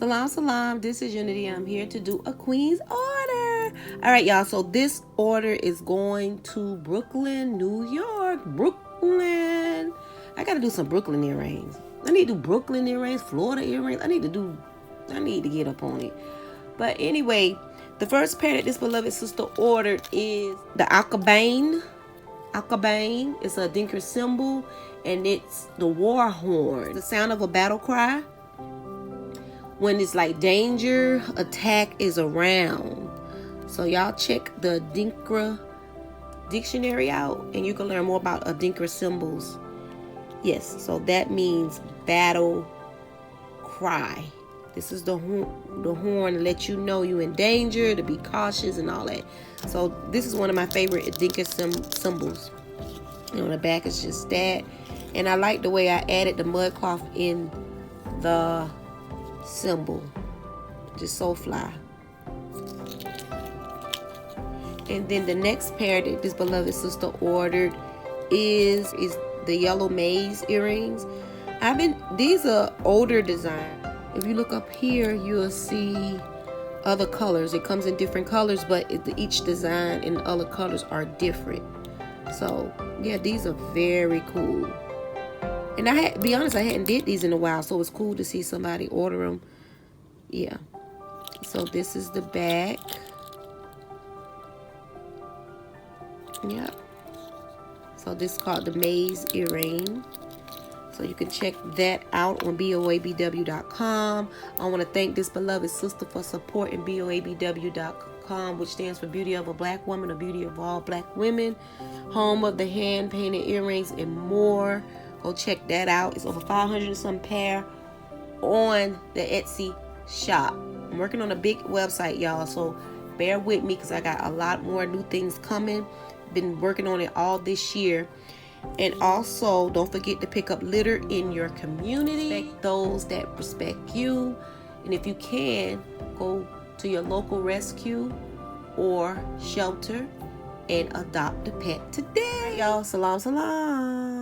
Salam, salam. This is Unity. I'm here to do a Queen's order. All right, y'all. So this order is going to Brooklyn, New York. Brooklyn. I got to do some Brooklyn earrings. I need to do Brooklyn earrings, Florida earrings. I need to get up on it. But anyway, the first pair that this beloved sister ordered is the Akabane. Akabane is a Dinker symbol, and it's the war horn. The sound of a battle cry. When it's like danger, attack is around. So y'all check the Dinkra dictionary out and you can learn more about Dinkra symbols. Yes, so that means battle cry. This is the horn to let you know you in danger, to be cautious and all that. So this is one of my favorite Dinka symbols. And on the back is just that. And I like the way I added the mud cloth in the symbol. Just so fly. And then the next pair that this beloved sister ordered is the yellow maze earrings. These are older design. If you look up here, you'll see other colors. It comes in different colors, but each design and other colors are different. So yeah, these are very cool. And to be honest, I hadn't did these in a while, so it's cool to see somebody order them. Yeah. So this is the back. Yeah. So this is called the maze earring. So you can check that out on boabw.com. I want to thank this beloved sister for supporting boabw.com, which stands for Beauty of a Black Woman, or Beauty of All Black Women, home of the hand-painted earrings and more. Go check that out. It's over 500 and some pair on the Etsy shop. I'm working on a big website, y'all, so bear with me because I got a lot more new things coming. Been working on it all this year. And also, don't forget to pick up litter in your community. Respect those that respect you. And if you can, go to your local rescue or shelter and adopt a pet today. Y'all, salam, salam.